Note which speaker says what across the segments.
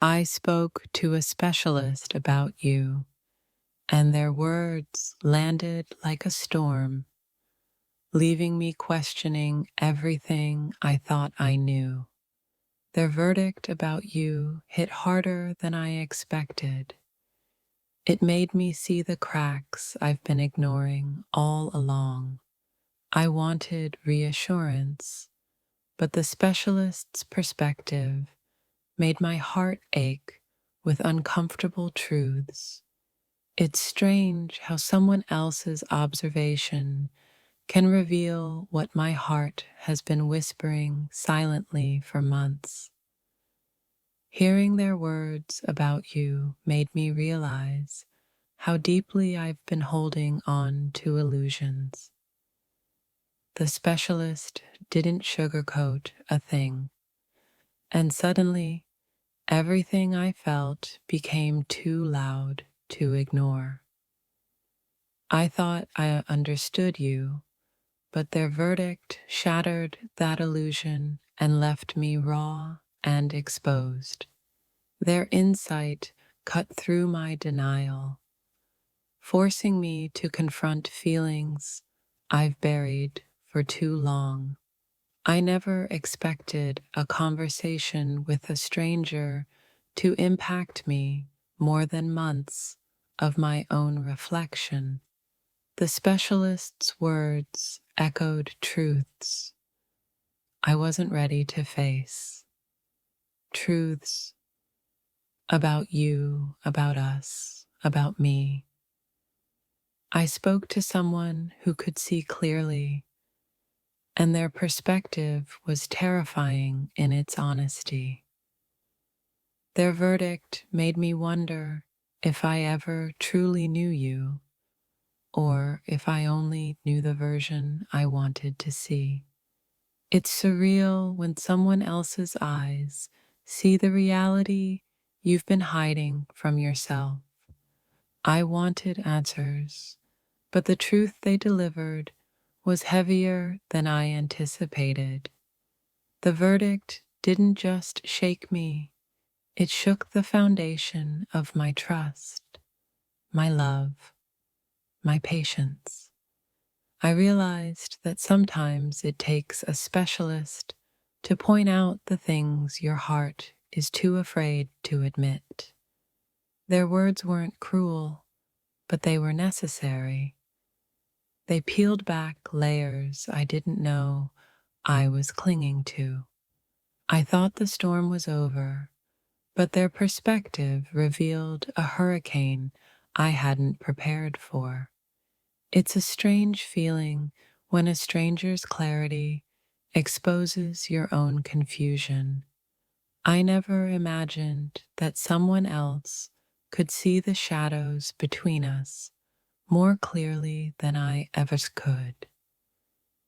Speaker 1: I spoke to a specialist about you, and their words landed like a storm, leaving me questioning everything I thought I knew. Their verdict about you hit harder than I expected. It made me see the cracks I've been ignoring all along. I wanted reassurance, but the specialist's perspective made my heart ache with uncomfortable truths. It's strange how someone else's observation can reveal what my heart has been whispering silently for months. Hearing their words about you made me realize how deeply I've been holding on to illusions. The specialist didn't sugarcoat a thing, and suddenly everything I felt became too loud to ignore. I thought I understood you, but their verdict shattered that illusion and left me raw and exposed. Their insight cut through my denial, forcing me to confront feelings I've buried for too long. I never expected a conversation with a stranger to impact me more than months of my own reflection. The specialist's words echoed truths I wasn't ready to face. Truths about you, about us, about me. I spoke to someone who could see clearly, and their perspective was terrifying in its honesty. Their verdict made me wonder if I ever truly knew you, or if I only knew the version I wanted to see. It's surreal when someone else's eyes see the reality you've been hiding from yourself. I wanted answers, but the truth they delivered was heavier than I anticipated. The verdict didn't just shake me, it shook the foundation of my trust, my love, my patience. I realized that sometimes it takes a specialist to point out the things your heart is too afraid to admit. Their words weren't cruel, but they were necessary. They peeled back layers I didn't know I was clinging to. I thought the storm was over, but their perspective revealed a hurricane I hadn't prepared for. It's a strange feeling when a stranger's clarity exposes your own confusion. I never imagined that someone else could see the shadows between us more clearly than I ever could.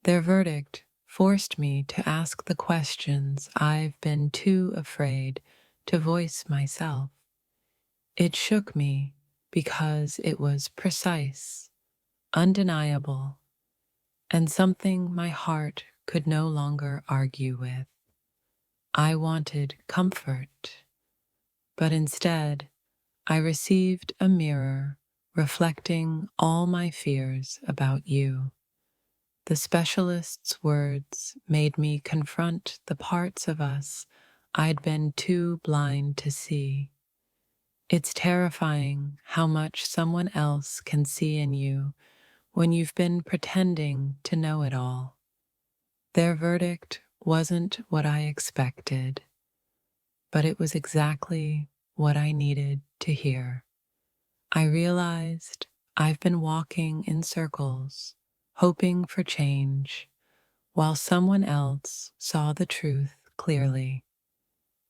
Speaker 1: Their verdict forced me to ask the questions I've been too afraid to voice myself. It shook me because it was precise, undeniable, and something my heart could no longer argue with. I wanted comfort, but instead I received a mirror reflecting all my fears about you. The specialist's words made me confront the parts of us I'd been too blind to see. It's terrifying how much someone else can see in you when you've been pretending to know it all. Their verdict wasn't what I expected, but it was exactly what I needed to hear. I realized I've been walking in circles, hoping for change, while someone else saw the truth clearly.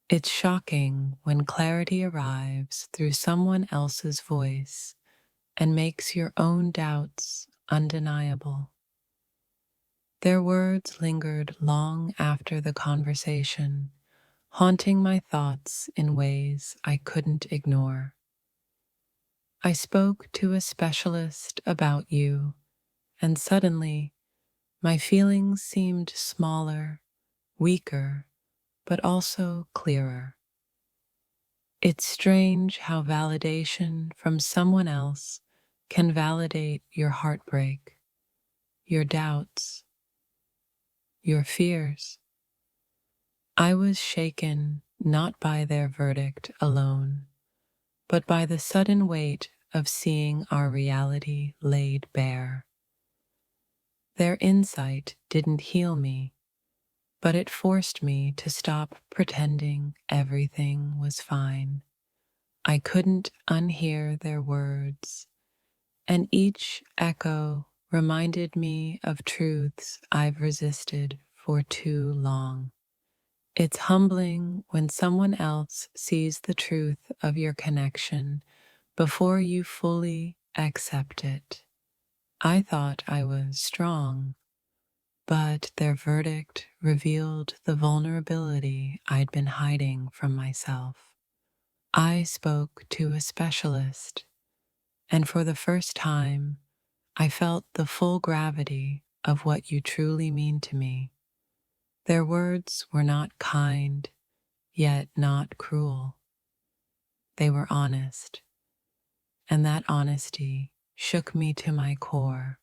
Speaker 1: It's shocking when clarity arrives through someone else's voice and makes your own doubts undeniable. Their words lingered long after the conversation, haunting my thoughts in ways I couldn't ignore. I spoke to a specialist about you, and suddenly my feelings seemed smaller, weaker, but also clearer. It's strange how validation from someone else can validate your heartbreak, your doubts, your fears. I was shaken not by their verdict alone, but by the sudden weight of seeing our reality laid bare. Their insight didn't heal me, but it forced me to stop pretending everything was fine. I couldn't unhear their words, and each echo reminded me of truths I've resisted for too long. It's humbling when someone else sees the truth of your connection before you fully accept it. I thought I was strong, but their verdict revealed the vulnerability I'd been hiding from myself. I spoke to a specialist, and for the first time, I felt the full gravity of what you truly mean to me. Their words were not kind, yet not cruel. They were honest, and that honesty shook me to my core.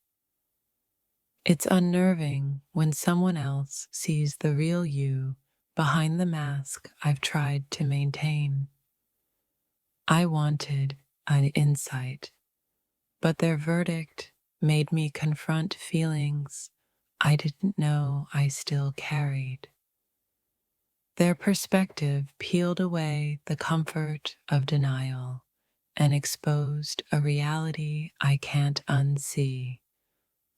Speaker 1: It's unnerving when someone else sees the real you behind the mask I've tried to maintain. I wanted an insight, but their verdict made me confront feelings I didn't know I still carried. Their perspective peeled away the comfort of denial and exposed a reality I can't unsee.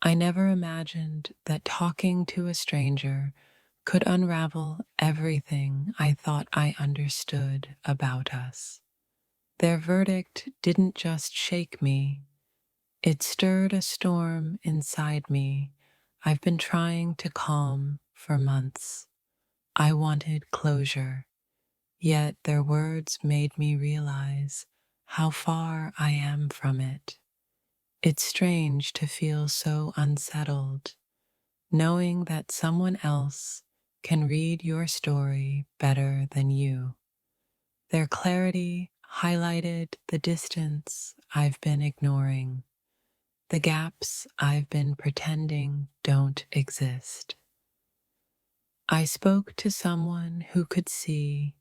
Speaker 1: I never imagined that talking to a stranger could unravel everything I thought I understood about us. Their verdict didn't just shake me, it stirred a storm inside me I've been trying to calm for months. I wanted closure, yet their words made me realize how far I am from it. It's strange to feel so unsettled, knowing that someone else can read your story better than you. Their clarity highlighted the distance I've been ignoring, the gaps I've been pretending don't exist. I spoke to someone who could see,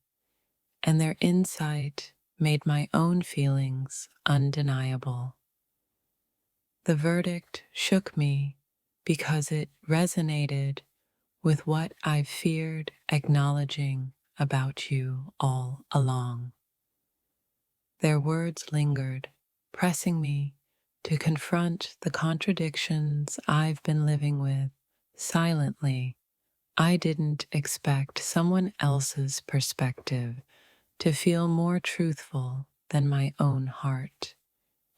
Speaker 1: and their insight made my own feelings undeniable. The verdict shook me because it resonated with what I've feared acknowledging about you all along. Their words lingered, pressing me to confront the contradictions I've been living with silently. I didn't expect someone else's perspective to feel more truthful than my own heart.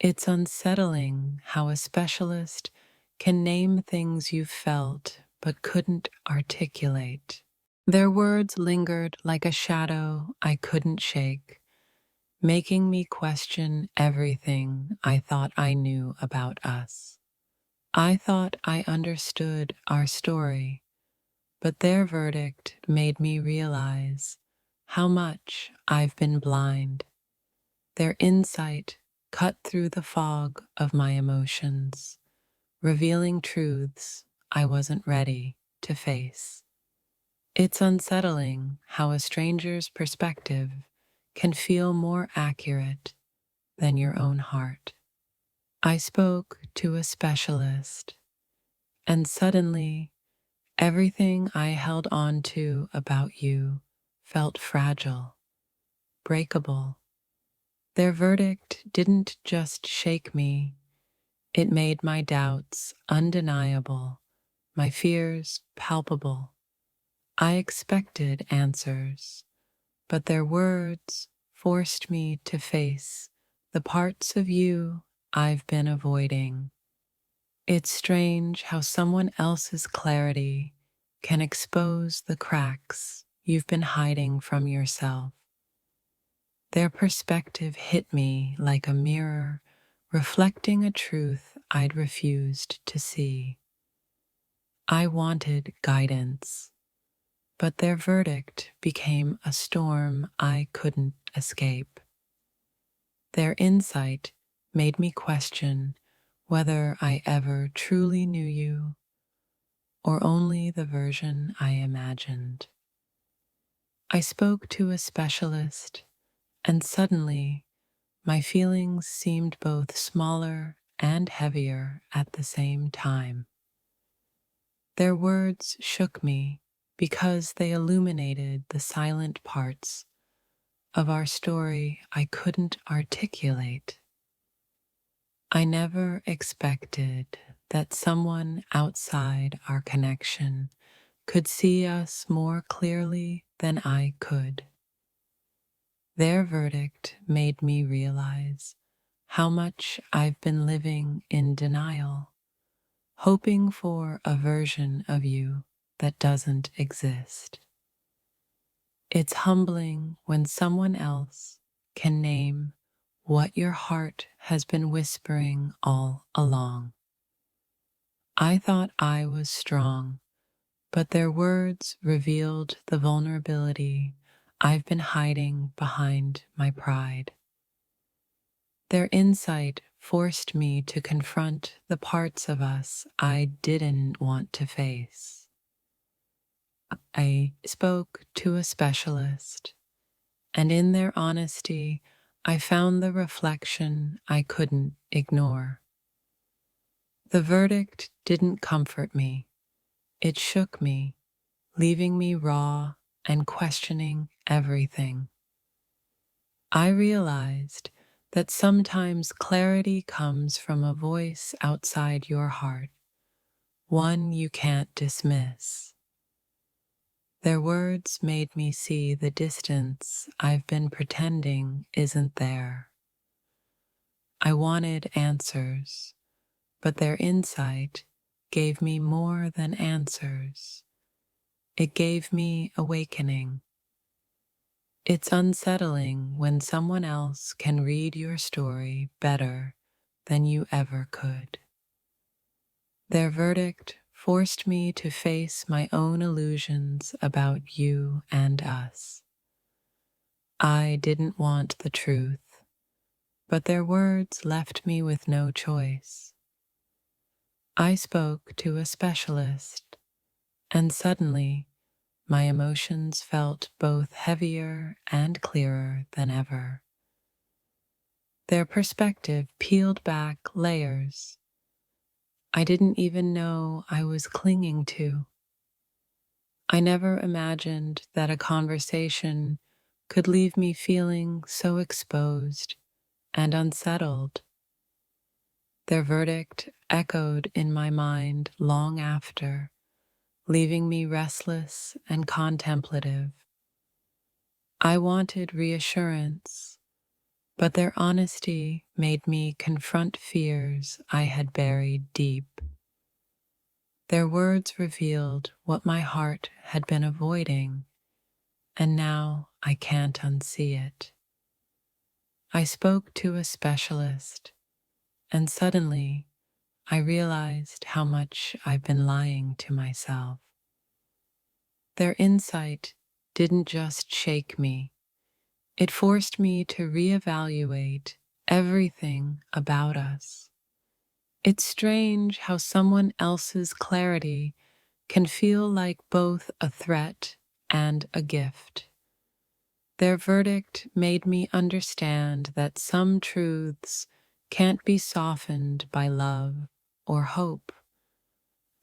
Speaker 1: It's unsettling how a specialist can name things you've felt but couldn't articulate. Their words lingered like a shadow I couldn't shake, making me question everything I thought I knew about us. I thought I understood our story, but their verdict made me realize how much I've been blind. Their insight cut through the fog of my emotions, revealing truths I wasn't ready to face. It's unsettling how a stranger's perspective can feel more accurate than your own heart. I spoke to a specialist, and suddenly everything I held on to about you felt fragile, breakable. Their verdict didn't just shake me, it made my doubts undeniable, my fears palpable. I expected answers, but their words forced me to face the parts of you I've been avoiding. It's strange how someone else's clarity can expose the cracks you've been hiding from yourself. Their perspective hit me like a mirror, reflecting a truth I'd refused to see. I wanted guidance, but their verdict became a storm I couldn't escape. Their insight made me question whether I ever truly knew you or only the version I imagined. I spoke to a specialist, and suddenly my feelings seemed both smaller and heavier at the same time. Their words shook me because they illuminated the silent parts of our story I couldn't articulate. I never expected that someone outside our connection could see us more clearly than I could. Their verdict made me realize how much I've been living in denial, hoping for a version of you that doesn't exist. It's humbling when someone else can name what your heart has been whispering all along. I thought I was strong, but their words revealed the vulnerability I've been hiding behind my pride. Their insight forced me to confront the parts of us I didn't want to face. I spoke to a specialist, and in their honesty, I found the reflection I couldn't ignore. The verdict didn't comfort me, it shook me, leaving me raw and questioning everything. I realized that sometimes clarity comes from a voice outside your heart, one you can't dismiss. Their words made me see the distance I've been pretending isn't there. I wanted answers, but their insight gave me more than answers. It gave me awakening. It's unsettling when someone else can read your story better than you ever could. Their verdict forced me to face my own illusions about you and us. I didn't want the truth, but their words left me with no choice. I spoke to a specialist, and suddenly my emotions felt both heavier and clearer than ever. Their perspective peeled back layers I didn't even know I was clinging to. I never imagined that a conversation could leave me feeling so exposed and unsettled. Their verdict echoed in my mind long after, leaving me restless and contemplative. I wanted reassurance, but their honesty made me confront fears I had buried deep. Their words revealed what my heart had been avoiding, and now I can't unsee it. I spoke to a specialist, and suddenly I realized how much I've been lying to myself. Their insight didn't just shake me, it forced me to reevaluate everything about us. It's strange how someone else's clarity can feel like both a threat and a gift. Their verdict made me understand that some truths can't be softened by love or hope.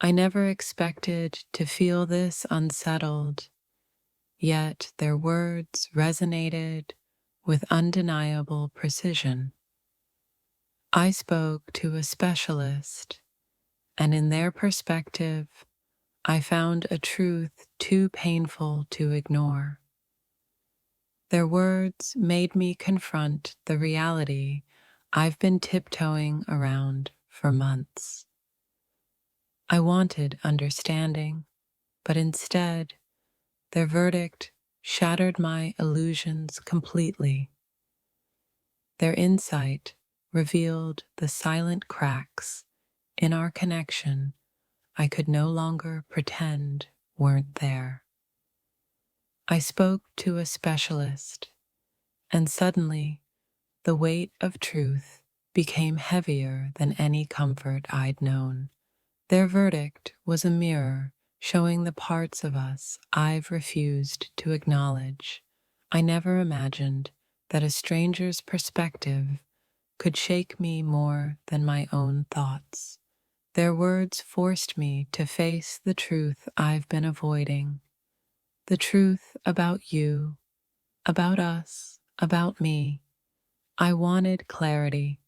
Speaker 1: I never expected to feel this unsettled, yet their words resonated with undeniable precision. I spoke to a specialist, and in their perspective, I found a truth too painful to ignore. Their words made me confront the reality I've been tiptoeing around for months. I wanted understanding, but instead, their verdict shattered my illusions completely. Their insight revealed the silent cracks in our connection I could no longer pretend weren't there. I spoke to a specialist, and suddenly The weight of truth became heavier than any comfort I'd known. Their verdict was a mirror showing the parts of us I've refused to acknowledge. I never imagined that a stranger's perspective could shake me more than my own thoughts. Their words forced me to face the truth I've been avoiding, the truth about you, about us, about me. I wanted clarity,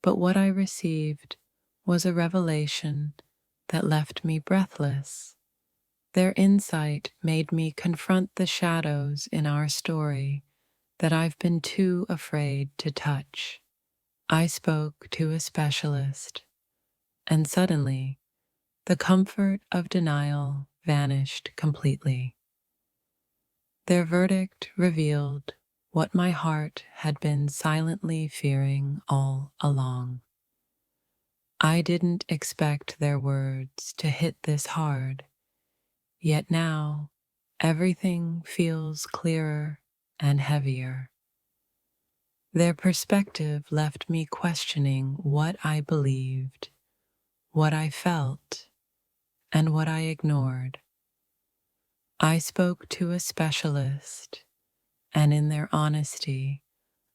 Speaker 1: but what I received was a revelation that left me breathless. Their insight made me confront the shadows in our story that I've been too afraid to touch. I spoke to a specialist, and suddenly the comfort of denial vanished completely. Their verdict revealed what my heart had been silently fearing all along. I didn't expect their words to hit this hard, yet now everything feels clearer and heavier. Their perspective left me questioning what I believed, what I felt, and what I ignored. I spoke to a specialist, and in their honesty,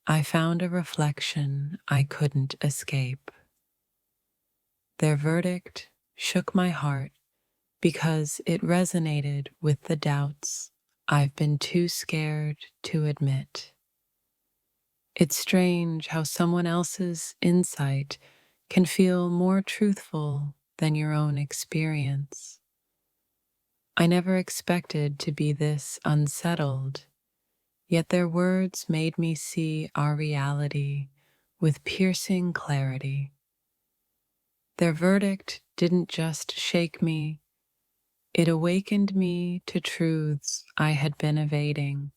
Speaker 1: I found a reflection I couldn't escape. Their verdict shook my heart because it resonated with the doubts I've been too scared to admit. It's strange how someone else's insight can feel more truthful than your own experience. I never expected to be this unsettled, yet their words made me see our reality with piercing clarity. Their verdict didn't just shake me, it awakened me to truths I had been evading.